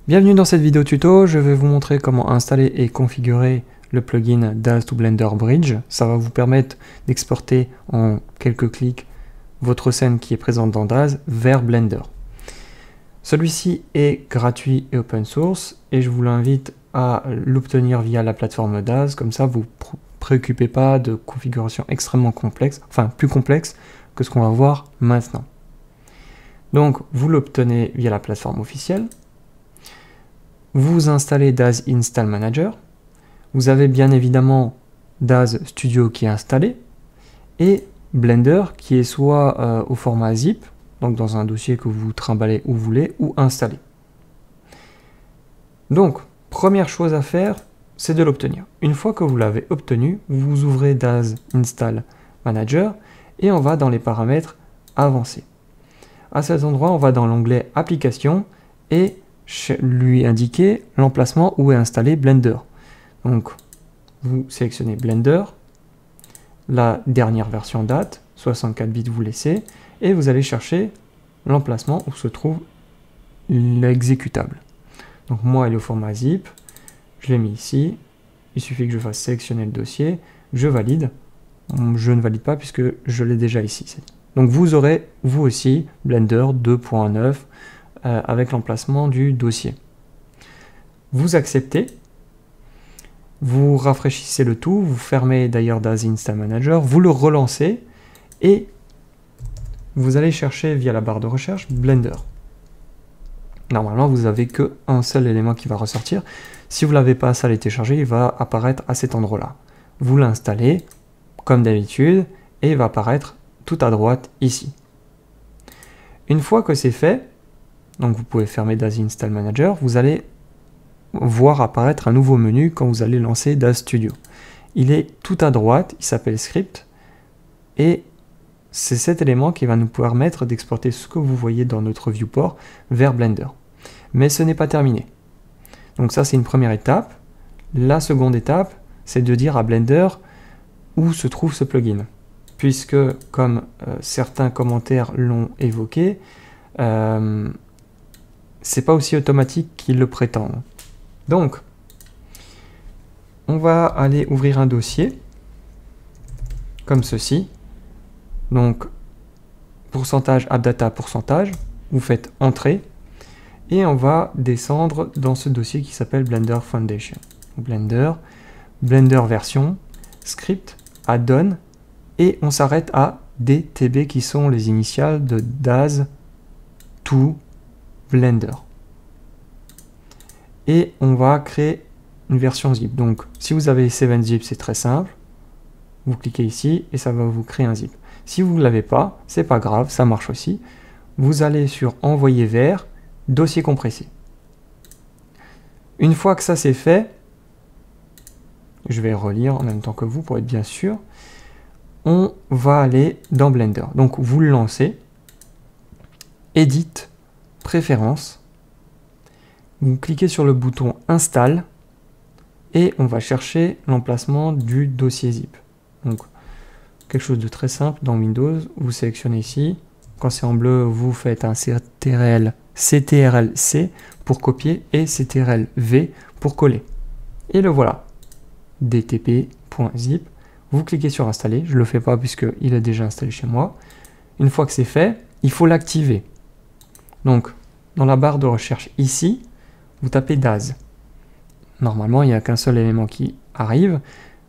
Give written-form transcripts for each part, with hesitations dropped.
Bienvenue dans cette vidéo tuto, je vais vous montrer comment installer et configurer le plugin DAZ to Blender Bridge. Ça va vous permettre d'exporter en quelques clics votre scène qui est présente dans DAZ vers Blender. Celui-ci est gratuit et open source et je vous l'invite à l'obtenir via la plateforme DAZ, comme ça vous ne vous préoccupez pas de configuration extrêmement complexe, enfin plus complexe que ce qu'on va voir maintenant. Donc vous l'obtenez via la plateforme officielle. Vous installez DAZ Install Manager, vous avez bien évidemment DAZ Studio qui est installé, et Blender qui est soit au format zip, donc dans un dossier que vous trimballez où vous voulez, ou installé. Donc, première chose à faire, c'est de l'obtenir. Une fois que vous l'avez obtenu, vous ouvrez DAZ Install Manager, et on va dans les paramètres avancés. À cet endroit, on va dans l'onglet Applications, et lui indiquer l'emplacement où est installé Blender. Donc, vous sélectionnez Blender, la dernière version date, 64 bits vous laissez, et vous allez chercher l'emplacement où se trouve l'exécutable. Donc moi, il est au format zip, je l'ai mis ici, il suffit que je fasse sélectionner le dossier, je valide, je ne valide pas puisque je l'ai déjà ici. Donc vous aurez, vous aussi, Blender 2.9, avec l'emplacement du dossier. Vous acceptez, vous rafraîchissez le tout, vous fermez d'ailleurs DAZ Install Manager, vous le relancez et vous allez chercher via la barre de recherche Blender. Normalement, vous n'avez qu'un seul élément qui va ressortir. Si vous ne l'avez pas à télécharger, il va apparaître à cet endroit-là. Vous l'installez comme d'habitude et il va apparaître tout à droite ici. Une fois que c'est fait, donc vous pouvez fermer DAZ Install Manager, vous allez voir apparaître un nouveau menu quand vous allez lancer DAZ Studio. Il est tout à droite, il s'appelle Script, et c'est cet élément qui va nous permettre d'exporter ce que vous voyez dans notre viewport vers Blender. Mais ce n'est pas terminé. Donc ça c'est une première étape. La seconde étape, c'est de dire à Blender où se trouve ce plugin. Puisque, comme certains commentaires l'ont évoqué, c'est pas aussi automatique qu'ils le prétendent. Donc, on va aller ouvrir un dossier, comme ceci. Donc, pourcentage AppData pourcentage, vous faites Entrée, et on va descendre dans ce dossier qui s'appelle Blender Foundation. Blender, Blender version, Script, Add-on, et on s'arrête à DTB qui sont les initiales de DAZ to Blender. Et on va créer une version zip. Donc si vous avez 7-zip, c'est très simple. Vous cliquez ici et ça va vous créer un zip. Si vous ne l'avez pas, c'est pas grave, ça marche aussi. Vous allez sur Envoyer vers, dossier compressé. Une fois que ça c'est fait, je vais relire en même temps que vous pour être bien sûr. On va aller dans Blender. Donc vous le lancez, Edit, Préférences, vous cliquez sur le bouton Install et on va chercher l'emplacement du dossier zip. Donc quelque chose de très simple dans Windows, vous sélectionnez ici, quand c'est en bleu vous faites un CTRL-C pour copier et CTRL-V pour coller. Et le voilà, dtp.zip. Vous cliquez sur installer, je ne le fais pas puisqu'il est déjà installé chez moi. Une fois que c'est fait, il faut l'activer. Donc, dans la barre de recherche ici, vous tapez DAZ. Normalement, il n'y a qu'un seul élément qui arrive.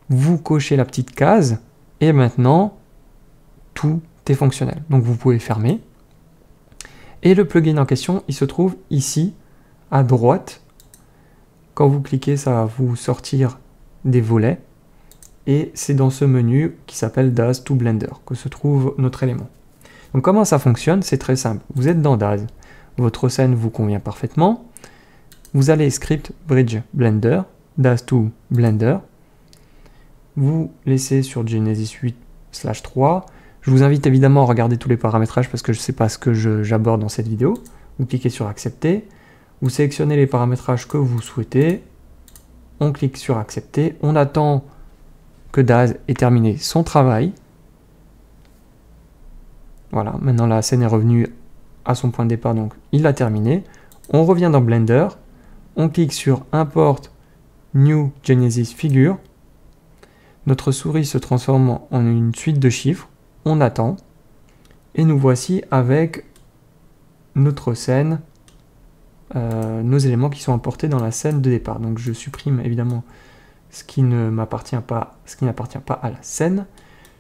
Vous cochez la petite case et maintenant, tout est fonctionnel. Donc, vous pouvez fermer. Et le plugin en question, il se trouve ici, à droite. Quand vous cliquez, ça va vous sortir des volets. Et c'est dans ce menu qui s'appelle DAZ to Blender que se trouve notre élément. Donc comment ça fonctionne? C'est très simple. Vous êtes dans DAZ, votre scène vous convient parfaitement. Vous allez Script, Bridge, Blender, DAZ to Blender. Vous laissez sur Genesis 8/3. Je vous invite évidemment à regarder tous les paramétrages parce que je ne sais pas ce que j'aborde dans cette vidéo. Vous cliquez sur Accepter. Vous sélectionnez les paramétrages que vous souhaitez. On clique sur Accepter. On attend que DAZ ait terminé son travail. Voilà, maintenant la scène est revenue à son point de départ, donc il a terminé. On revient dans Blender, On clique sur Import New Genesis Figure. Notre souris se transforme en une suite de chiffres. On attend. Et nous voici avec notre scène, nos éléments qui sont importés dans la scène de départ. Donc je supprime évidemment ce qui n'appartient pas à la scène.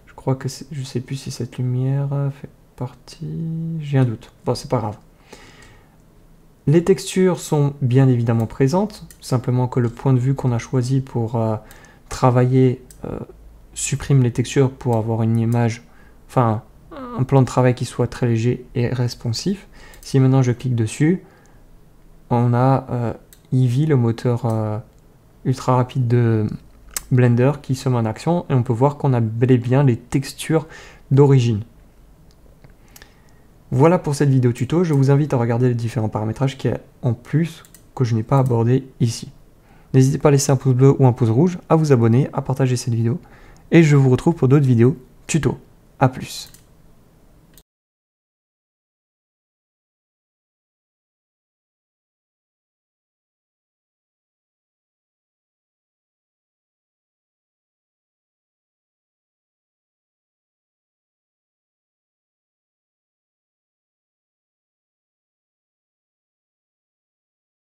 Je crois que je ne sais plus si cette lumière fait partie. J'ai un doute. Bon, c'est pas grave. Les textures sont bien évidemment présentes, simplement que le point de vue qu'on a choisi pour travailler supprime les textures pour avoir une image, enfin un plan de travail qui soit très léger et responsif. Si maintenant je clique dessus, on a Eevee, le moteur ultra rapide de Blender qui se met en action et on peut voir qu'on a bel et bien les textures d'origine. Voilà pour cette vidéo tuto, je vous invite à regarder les différents paramétrages qu'il y a en plus que je n'ai pas abordé ici. N'hésitez pas à laisser un pouce bleu ou un pouce rouge, à vous abonner, à partager cette vidéo et je vous retrouve pour d'autres vidéos tuto. A plus.